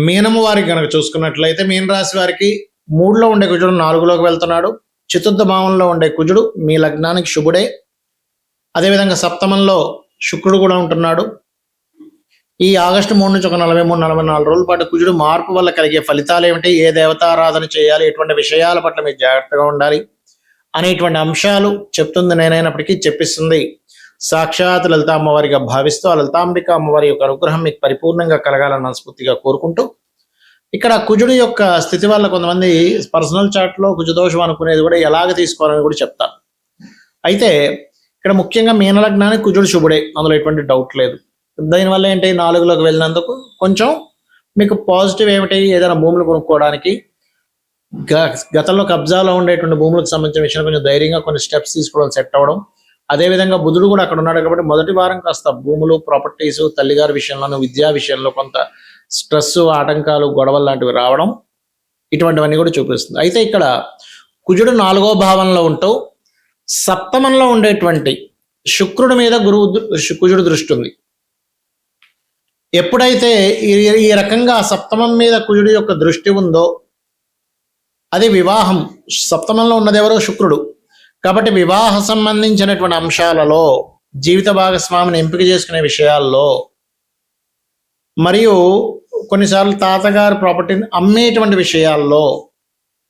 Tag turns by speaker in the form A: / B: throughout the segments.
A: మీనము వారికి కనుక చూసుకున్నట్లయితే మీన రాశి వారికి 3లో ఉండే కుజుడు 4లోకి వెళ్తున్నాడు. చతుర్థ భావంలో ఉండే కుజుడు మీ లగ్నానికి శుభుడే. అదేవిధంగా సప్తమంలో శుక్రుడు కూడా ఉంటున్నాడు. ఈ ఆగస్టు 3 నుంచి ఒక 43-44 రోజుల పాటు కుజుడు మార్పు వల్ల కలిగే ఫలితాలు ఏమిటి, ఏ దేవతారాధన చేయాలి, ఎటువంటి విషయాల పట్ల మీరు జాగ్రత్తగా ఉండాలి అనేటువంటి అంశాలు చెప్తుంది నేనైనప్పటికీ చెప్పిస్తుంది సాక్షాత్ లలిత అమ్మవారిగా భావిస్తూ ఆ లలితాంబిక అమ్మవారి యొక్క అనుగ్రహం మీకు పరిపూర్ణంగా కలగాలని మనస్ఫూర్తిగా కోరుకుంటూ, ఇక్కడ కుజుడు యొక్క స్థితి వల్ల కొంతమంది పర్సనల్ చాట్లో కుజదోషం అనుకునేది కూడా ఎలాగ తీసుకోవాలని కూడా చెప్తాను. అయితే ఇక్కడ ముఖ్యంగా మీనలగ్నానికి కుజుడు శుభుడే, అందులో ఎటువంటి డౌట్ లేదు. దానివల్ల ఏంటి, 4లోకి వెళ్ళినందుకు కొంచెం మీకు పాజిటివ్ ఏమిటి, ఏదైనా భూములు కొనుక్కోవడానికి, గతంలో కబ్జాలో ఉండేటువంటి భూములకు సంబంధించిన విషయంలో కొంచెం ధైర్యంగా కొన్ని స్టెప్స్ తీసుకోవడం సెట్ అవ్వడం. అదేవిధంగా బుధుడు కూడా అక్కడ ఉన్నాడు కాబట్టి మొదటి వారం కాస్త భూములు, ప్రాపర్టీస్, తల్లిగారి విషయంలోనూ, విద్యా విషయంలో కొంత స్ట్రెస్, ఆటంకాలు, గొడవలు లాంటివి రావడం, ఇటువంటివన్నీ కూడా చూపిస్తుంది. అయితే ఇక్కడ కుజుడు 4వ భావంలో ఉంటూ సప్తమంలో ఉండేటువంటి శుక్రుడి మీద కుజుడు దృష్టి ఉంది. ఎప్పుడైతే ఈ రకంగా సప్తమం మీద కుజుడి యొక్క దృష్టి ఉందో అది వివాహం. సప్తమంలో ఉన్నది ఎవరో శుక్రుడు కాబట్టి వివాహ సంబంధించినటువంటి అంశాలలో, జీవిత భాగస్వామిని ఎంపిక చేసుకునే విషయాల్లో, మరియు కొన్నిసార్లు తాతగారు ప్రాపర్టీని అమ్మేటువంటి విషయాల్లో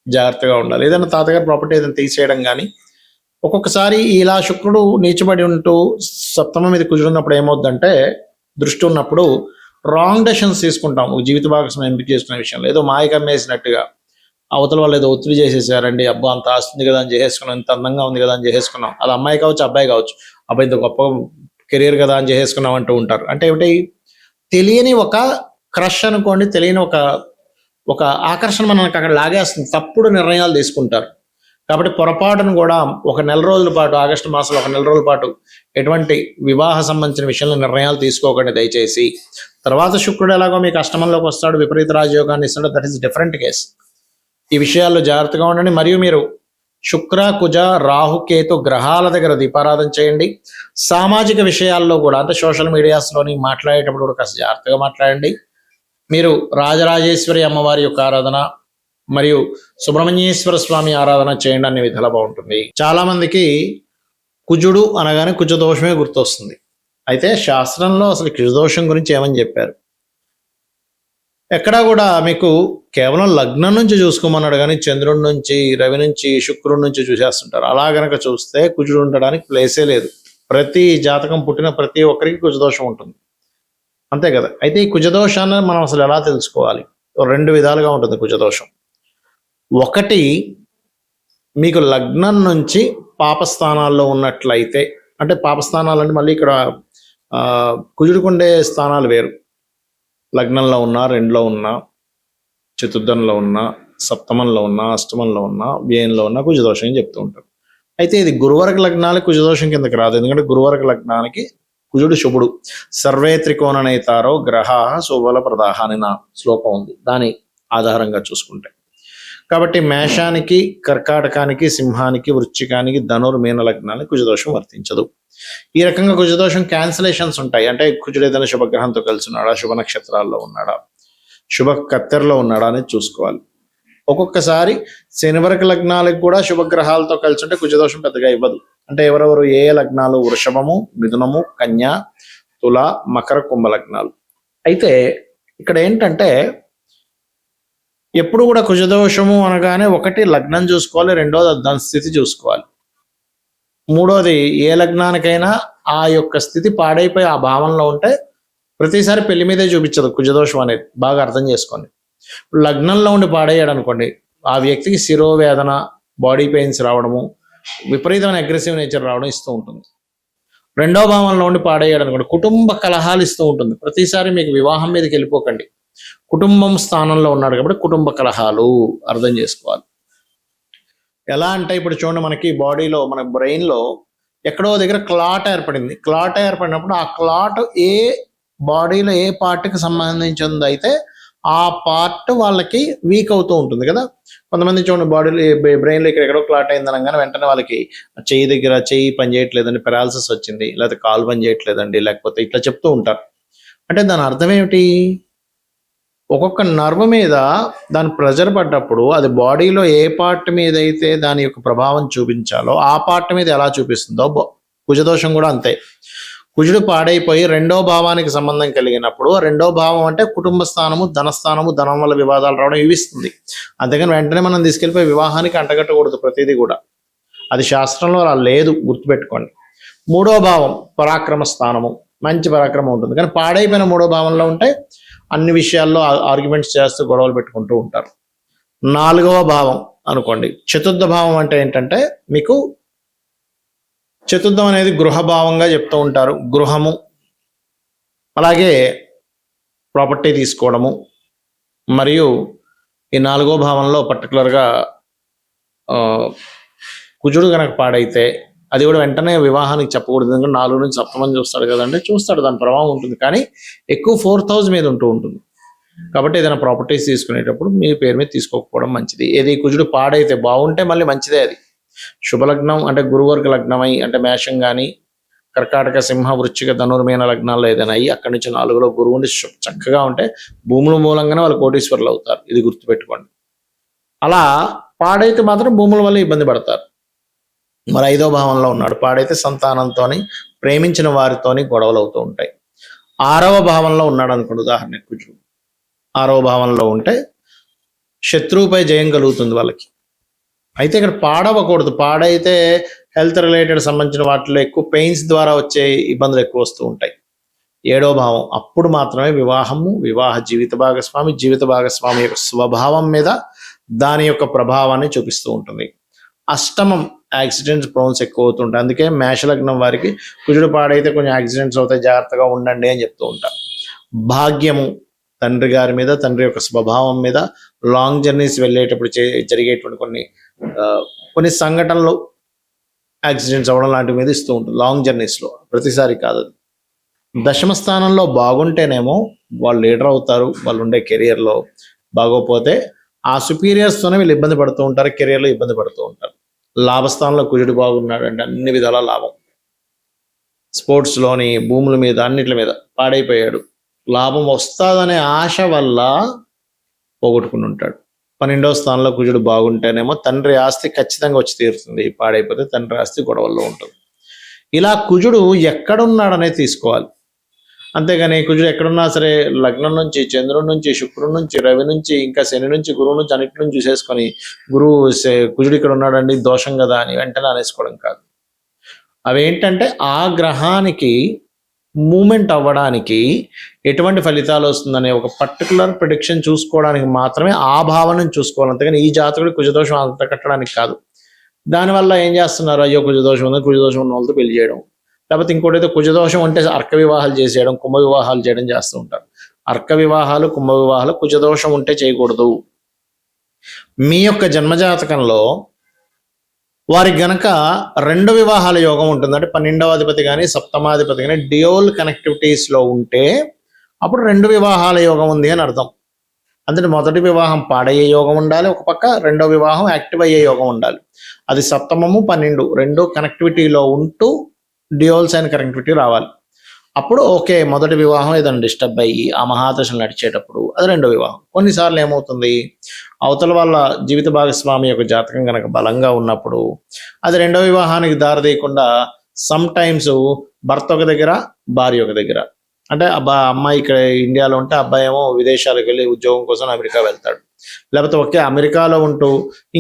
A: జాగ్రత్తగా ఉండాలి. ఏదైనా తాతగారు ప్రాపర్టీ ఏదైనా తీసేయడం కానీ, ఒక్కొక్కసారి ఇలా శుక్రుడు నీచబడి ఉంటూ సప్తమం మీద కుజుడున్నప్పుడు ఏమవుద్దంటే, దృష్టి ఉన్నప్పుడు రాంగ్ డెసిషన్స్ తీసుకుంటాం. జీవిత భాగస్వామి ఎంపిక చేసుకునే విషయంలో ఏదో మాయకమ్మేసినట్టుగా అవతల వాళ్ళు ఏదో ఒత్తిడి చేసేసారండి, అబ్బా అంత ఆస్తుంది కదా అని చేసేసుకున్నాం, ఇంత అందంగా ఉంది కదా అని చేసేసుకున్నాం, అది అమ్మాయి కావచ్చు అబ్బాయి కావచ్చు, అబ్బాయి ఇంత గొప్ప కెరీర్ కదా అని చేసేసుకున్నాం అంటూ ఉంటారు. అంటే ఏమిటి, తెలియని ఒక క్రష్ అనుకోండి, తెలియని ఒక ఆకర్షణ మనకు అక్కడ లాగేస్తుంది, తప్పుడు నిర్ణయాలు తీసుకుంటారు. కాబట్టి పొరపాటును కూడా ఒక నెల రోజుల పాటు, ఆగస్టు మాసంలో ఒక నెల రోజుల పాటు ఎటువంటి వివాహ సంబంధించిన విషయంలో నిర్ణయాలు తీసుకోకండి దయచేసి. తర్వాత శుక్రుడు ఎలాగో మీకు అష్టమంలోకి వస్తాడు, విపరీత రాజయోగాన్ని ఇస్తాడు, దట్ ఈస్ డిఫరెంట్ కేస్. ఈ విషయాల్లో జాగ్రత్తగా ఉండండి. మరియు మీరు శుక్ర, కుజ, రాహు, కేతు గ్రహాల దగ్గర దీపారాధన చేయండి. సామాజిక విషయాల్లో కూడా, అంటే సోషల్ మీడియాస్లోని మాట్లాడేటప్పుడు కూడా కాస్త జాగ్రత్తగా మాట్లాడండి. మీరు రాజరాజేశ్వరి అమ్మవారి యొక్క ఆరాధన మరియు సుబ్రహ్మణ్యేశ్వర స్వామి ఆరాధన చేయండి, అనే విధాలా బాగుంటుంది. చాలా మందికి కుజుడు అనగానే కుజదోషమే గుర్తొస్తుంది. అయితే శాస్త్రంలో అసలు కుజదోషం గురించి ఏమని చెప్పారు, ఎక్కడా కూడా మీకు కేవలం లగ్నం నుంచి చూసుకోమన్నాడు కానీ చంద్రుడి నుంచి, రవి నుంచి, శుక్రుడి నుంచి చూసేస్తుంటారు. అలా గనక చూస్తే కుజుడు ఉండడానికి ప్లేసే లేదు. ప్రతి జాతకం పుట్టిన ప్రతి ఒక్కరికి కుజదోషం ఉంటుంది, అంతే కదా. అయితే ఈ కుజదోషాన్ని మనం అసలు ఎలా తెలుసుకోవాలి, 2 విధాలుగా ఉంటుంది కుజదోషం. ఒకటి, మీకు లగ్నం నుంచి పాపస్థానాల్లో ఉన్నట్లయితే, అంటే పాపస్థానాలు అంటే మళ్ళీ ఇక్కడ కుజుడుకుండే స్థానాలు వేరు. లగ్నంలో ఉన్నా, 2లో ఉన్నా, చతుర్థంలో ఉన్నా, సప్తమంలో ఉన్నా, అష్టమంలో ఉన్నా, వ్యయంలో ఉన్నా కుజదోషం అని చెప్తూ ఉంటారు. అయితే ఇది గురువర్గ లగ్నానికి కుజదోషం కిందకి రాదు, ఎందుకంటే గురువర్గ లగ్నానికి కుజుడు శుభుడు. సర్వే త్రికోణనైతారో గ్రహ శుభల ప్రదాహ అని నా శ్లోకం ఉంది, దాని ఆధారంగా చూసుకుంటే. కాబట్టి మేషానికి, కర్కాటకానికి, సింహానికి, వృశ్చికానికి, మీన లగ్నానికి కుజదోషం వర్తించదు. ఈ రకంగా కుజదోషం క్యాన్సిలేషన్స్ ఉంటాయి. అంటే కుజుడు ఏదైనా శుభగ్రహంతో కలిసి ఉన్నాడా, శుభ నక్షత్రాల్లో ఉన్నాడా, శుభ కత్తెరలో ఉన్నాడా అనేది చూసుకోవాలి. ఒక్కొక్కసారి శనివర్గ లగ్నాలకు కూడా శుభగ్రహాలతో కలిసి ఉంటే కుజదోషం పెద్దగా ఇవ్వదు. అంటే ఎవరెవరు ఏ లగ్నాలు, వృషభము, మిథునము, కన్య, తుల, మకర, కుంభ లగ్నాలు. అయితే ఇక్కడ ఏంటంటే ఎప్పుడు కూడా కుజదోషము అనగానే ఒకటి లగ్నం చూసుకోవాలి, రెండోది దాని స్థితి చూసుకోవాలి, మూడోది ఏ లగ్నానికైనా ఆ యొక్క స్థితి పాడైపోయి ఆ భావంలో ఉంటే ప్రతిసారి పెళ్లి మీదే చూపించదు కుజదోషం అనేది, బాగా అర్థం చేసుకోండి. లగ్నంలో ఉండి పాడయ్యాడు అనుకోండి, ఆ వ్యక్తికి శిరోవేదన, బాడీ పెయిన్స్ రావడము, విపరీతమైన అగ్రెసివ్ నేచర్ రావడం ఇస్తూ ఉంటుంది. 2వ భావంలో ఉండి పాడయ్యాడు అనుకోండి, కుటుంబ కలహాలు ఇస్తూ ఉంటుంది. ప్రతిసారి మీకు వివాహం మీదకి వెళ్ళిపోకండి, కుటుంబం స్థానంలో ఉన్నాడు కాబట్టి కుటుంబ కలహాలు అర్థం చేసుకోవాలి. ఎలా అంటే ఇప్పుడు చూడండి, మనకి బాడీలో, మన బ్రెయిన్లో ఎక్కడో దగ్గర క్లాట్ ఏర్పడింది. క్లాట్ ఏర్పడినప్పుడు ఆ క్లాట్ ఏ బాడీలో ఏ పార్ట్కి సంబంధించింది అయితే ఆ పార్ట్ వాళ్ళకి వీక్ అవుతూ ఉంటుంది కదా. కొంతమంది చూడండి బాడీలో, బ్రెయిన్లో ఇక్కడ ఎక్కడో క్లాట్ అయింది అనగానే వెంటనే వాళ్ళకి చెయ్యి దగ్గర చెయ్యి పని చేయట్లేదండి, పెరాలసిస్ వచ్చింది, లేకపోతే కాలు పని చేయట్లేదండి, లేకపోతే ఇట్లా చెప్తూ ఉంటారు. అంటే దాని అర్థం ఏమిటి, ఒక్కొక్క నర్వ్ మీద దాని ప్రెజర్ పడ్డప్పుడు అది బాడీలో ఏ పార్ట్ మీద అయితే దాని యొక్క ప్రభావం చూపించాలో ఆ పార్ట్ మీద ఎలా చూపిస్తుందో కుజదోషం కూడా అంతే. కుజుడు పాడైపోయి రెండో భావానికి సంబంధం కలిగినప్పుడు రెండో భావం అంటే కుటుంబ స్థానము, ధనస్థానము, ధనం వల్ల వివాదాలు రావడం ఇవి ఇస్తుంది. అంతేగాని వెంటనే మనం తీసుకెళ్ళిపోయి వివాహానికి అంటగట్టకూడదు ప్రతిదీ కూడా. అది శాస్త్రంలో అలా లేదు, గుర్తుపెట్టుకోండి. మూడో భావం పరాక్రమ స్థానము, మంచి పరాక్రమం ఉంటుంది. కానీ పాడైపోయిన మూడో భావంలో ఉంటే అన్ని విషయాల్లో ఆర్గ్యుమెంట్స్ చేస్తూ గొడవలు పెట్టుకుంటూ ఉంటారు. నాలుగవ భావం అనుకోండి, చతుర్థ భావం అంటే ఏంటంటే మీకు చతుర్థం అనేది గృహభావంగా చెప్తూ ఉంటారు. గృహము, అలాగే ప్రాపర్టీ తీసుకోవడము, మరియు ఈ నాలుగో భావంలో పర్టికులర్గా కుజుడు కనుక పాడైతే అది కూడా వెంటనే వివాహానికి చెప్పకూడదు. ఎందుకంటే 4 నుంచి సప్తమని చూస్తాడు కదండి, చూస్తాడు, దాని ప్రభావం ఉంటుంది. కానీ ఎక్కువ 4th హౌస్ మీద ఉంటుంది. కాబట్టి ఏదైనా ప్రాపర్టీస్ తీసుకునేటప్పుడు మీ పేరు మీద తీసుకోకపోవడం మంచిది. ఏది కుజుడు పాడైతే బాగుంటే మళ్ళీ మంచిదే. అది శుభలగ్నం అంటే గురువర్గ లగ్నమై అంటే మేషం కానీ కర్కాటక, సింహ, వృశ్చిక, ధనుర్మీన లగ్నాల్లో ఏదైనా అయ్యి అక్కడి నుంచి 4లో గురువు ఉండి చక్కగా ఉంటే భూముల మూలంగానే వాళ్ళు కోటీశ్వరులు అవుతారు. ఇది గుర్తుపెట్టుకోండి. అలా పాడైతే మాత్రం భూముల వల్ల ఇబ్బంది పడతారు. మరి 5వ భావంలో ఉన్నాడు, పాడైతే సంతానంతో, ప్రేమించిన వారితోని గొడవలు అవుతూ ఉంటాయి. 6వ భావంలో ఉన్నాడు అనుకోండి, ఉదాహరణకు కుజుడు 6వ భావంలో ఉంటే శత్రువుపై జయం కలుగుతుంది వాళ్ళకి. అయితే ఇక్కడ పాడవకూడదు. పాడైతే హెల్త్ రిలేటెడ్ సంబంధించిన వాటిలో ఎక్కువ పెయిన్స్ ద్వారా వచ్చే ఇబ్బందులు ఎక్కువ వస్తూ ఉంటాయి. 7వ భావం అప్పుడు మాత్రమే వివాహము, వివాహ జీవిత భాగస్వామి యొక్క స్వభావం మీద దాని యొక్క ప్రభావాన్ని చూపిస్తూ ఉంటుంది. అష్టమం యాక్సిడెంట్స్ ప్రోన్స్ ఎక్కువ అవుతుంటాయి. అందుకే మేషలగ్నం వారికి కుజుడు పాడైతే కొంచెం యాక్సిడెంట్స్ అవుతాయి, జాగ్రత్తగా ఉండండి అని చెప్తూ ఉంటారు. భాగ్యము తండ్రి గారి మీద, తండ్రి యొక్క స్వభావం మీద, లాంగ్ జర్నీస్ వెళ్ళేటప్పుడు జరిగేటువంటి కొన్ని సంఘటనలు యాక్సిడెంట్స్ అవ్వడం లాంటి మీద ఇస్తూ ఉంటుంది లాంగ్ జర్నీస్లో, ప్రతిసారి కాదు. దశమ స్థానంలో బాగుంటేనేమో వాళ్ళు లీడర్ అవుతారు, వాళ్ళు ఉండే కెరియర్లో. బాగోపోతే ఆ సుపీరియర్స్తోనే వీళ్ళు ఇబ్బంది పడుతూ ఉంటారు, కెరియర్లో ఇబ్బంది పడుతూ ఉంటారు. లాభస్థానంలో కుజుడు బాగున్నాడు అంటే అన్ని విధాల లాభం. స్పోర్ట్స్లోని, భూముల మీద, అన్నిటి మీద పాడైపోయాడు, లాభం వస్తుందనే ఆశ వల్ల పోగొట్టుకుని ఉంటాడు. 12వ స్థానంలో కుజుడు బాగుంటేనేమో తండ్రి ఆస్తి ఖచ్చితంగా వచ్చి తీరుతుంది, పాడైపోతే తండ్రి ఆస్తి గొడవల్లో ఉంటుంది. ఇలా కుజుడు ఎక్కడున్నాడనేది తీసుకోవాలి. అంతేగాని కుజుడు ఎక్కడున్నా సరే లగ్నం నుంచి, చంద్రుడి నుంచి, శుక్రుడి నుంచి, రవి నుంచి, ఇంకా శని నుంచి, గురువు నుంచి, అన్నిటి నుంచి చూసేసుకొని కుజుడు ఇక్కడ ఉన్నాడండి దోషం కదా అని వెంటనే అనేసుకోవడం కాదు. అవేంటంటే ఆ గ్రహానికి మూమెంట్ అవ్వడానికి ఎటువంటి ఫలితాలు వస్తుందనే ఒక పర్టికులర్ ప్రిడిక్షన్ చూసుకోవడానికి మాత్రమే ఆ భావనను చూసుకోవాలి. అంతేగాని ఈ జాతకుడు కుజదోషం అంత కట్టడానికి కాదు. దానివల్ల ఏం చేస్తున్నారు, అయ్యో కుజదోషం ఉంది, కుజదోషం ఉన్న వాళ్ళతో పెళ్లి చేయడం, లేకపోతే ఇంకోటి అయితే కుజదోషం అంటే అర్క వివాహాలు చేసేయడం, కుంభ వివాహాలు చేయడం చేస్తూ ఉంటారు. అర్క వివాహాలు, కుంభ వివాహాలు కుజదోషం ఉంటే చేయకూడదు. మీ యొక్క జన్మజాతకంలో వారికి గనక 2 వివాహాల యోగం ఉంటుంది, అంటే 12వ అధిపతి కానీ 7వ కానీ డ్యూయల్ కనెక్టివిటీస్లో ఉంటే అప్పుడు 2 వివాహాల యోగం ఉంది అని అర్థం. అంటే మొదటి వివాహం పాడయ్యే యోగం ఉండాలి ఒక పక్క, 2వ వివాహం యాక్టివ్ అయ్యే యోగం ఉండాలి. అది 7ము 12 2 కనెక్టివిటీలో ఉంటూ డ్యూయల్స్ అయిన కనెక్టివిటీ రావాలి. అప్పుడు ఓకే, మొదటి వివాహం ఏదైనా డిస్టర్బ్ అయ్యి ఆ మహాదశలు నడిచేటప్పుడు అది 2వ వివాహం. కొన్నిసార్లు ఏమవుతుంది, అవతల వాళ్ళ జీవిత భాగస్వామి యొక్క జాతకం కనుక బలంగా ఉన్నప్పుడు అది 2వ వివాహానికి దారితీయకుండా సమ్ టైమ్స్ భర్త ఒక దగ్గర, భార్య ఒక దగ్గర. అంటే అమ్మాయి ఇక్కడ ఇండియాలో ఉంటే అబ్బాయి ఏమో విదేశాలకు వెళ్ళి ఉద్యోగం కోసం అమెరికా వెళ్తాడు, లేకపోతే ఒకే అమెరికాలో ఉంటూ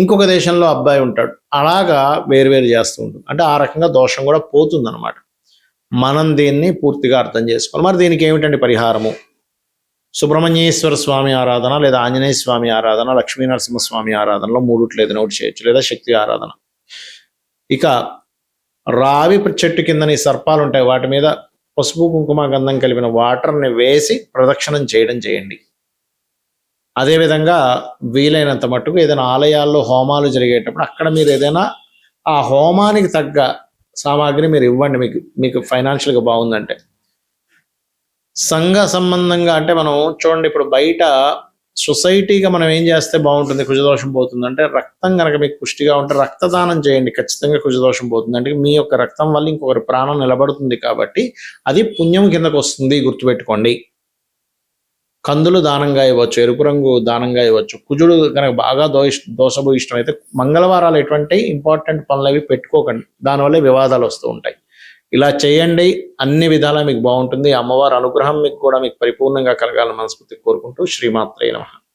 A: ఇంకొక దేశంలో అబ్బాయి ఉంటాడు. అలాగా వేరువేరు చేస్తూ ఉంటుంది. అంటే ఆ రకంగా దోషం కూడా పోతుంది అనమాట. మనం దీన్ని పూర్తిగా అర్థం చేసుకోవాలి. మరి దీనికి ఏమిటండి పరిహారము? సుబ్రహ్మణ్యేశ్వర స్వామి ఆరాధన, లేదా ఆంజనేయ స్వామి ఆరాధన, లక్ష్మీ నరసింహస్వామి ఆరాధనలో 3 ఏదైనా ఒకటి చేయొచ్చు, లేదా శక్తి ఆరాధన. ఇక రావి చెట్టు కిందని సర్పాలు ఉంటాయి, వాటి మీద పసుపు కుంకుమ గంధం కలిపిన వాటర్ని వేసి ప్రదక్షిణం చేయండి. అదేవిధంగా వీలైనంత మట్టుకు ఏదైనా ఆలయాల్లో హోమాలు జరిగేటప్పుడు అక్కడ మీరు ఏదైనా ఆ హోమానికి తగ్గ సామాగ్రి మీరు ఇవ్వండి. మీకు ఫైనాన్షియల్గా బాగుందంటే. సంఘ సంబంధంగా అంటే మనం చూడండి, ఇప్పుడు బయట సొసైటీగా మనం ఏం చేస్తే బాగుంటుంది, కుజదోషం పోతుంది అంటే రక్తం కనుక మీకు పుష్టిగా ఉంటే రక్తదానం చేయండి, ఖచ్చితంగా కుజదోషం పోతుంది. అంటే మీ యొక్క రక్తం వల్ల ఇంకొకరి ప్రాణం నిలబడుతుంది, కాబట్టి అది పుణ్యం కిందకు వస్తుంది, గుర్తుపెట్టుకోండి. కందులు దానంగా ఇవ్వచ్చు, ఎరుపు రంగు దానంగా ఇవ్వచ్చు. కుజుడు కనుక బాగా దోషభూయిష్టం అయితే మంగళవారాలు ఎటువంటి ఇంపార్టెంట్ పనులు అవి పెట్టుకోకండి, దానివల్ల వివాదాలు వస్తూ ఉంటాయి. ఇలా చేయండి, అన్ని విధాలా మీకు బాగుంటుంది. అమ్మవారి అనుగ్రహం మీకు కూడా మీకు పరిపూర్ణంగా కలగాలని మనస్ఫూర్తిగా కోరుకుంటూ శ్రీమాత్రే నమః.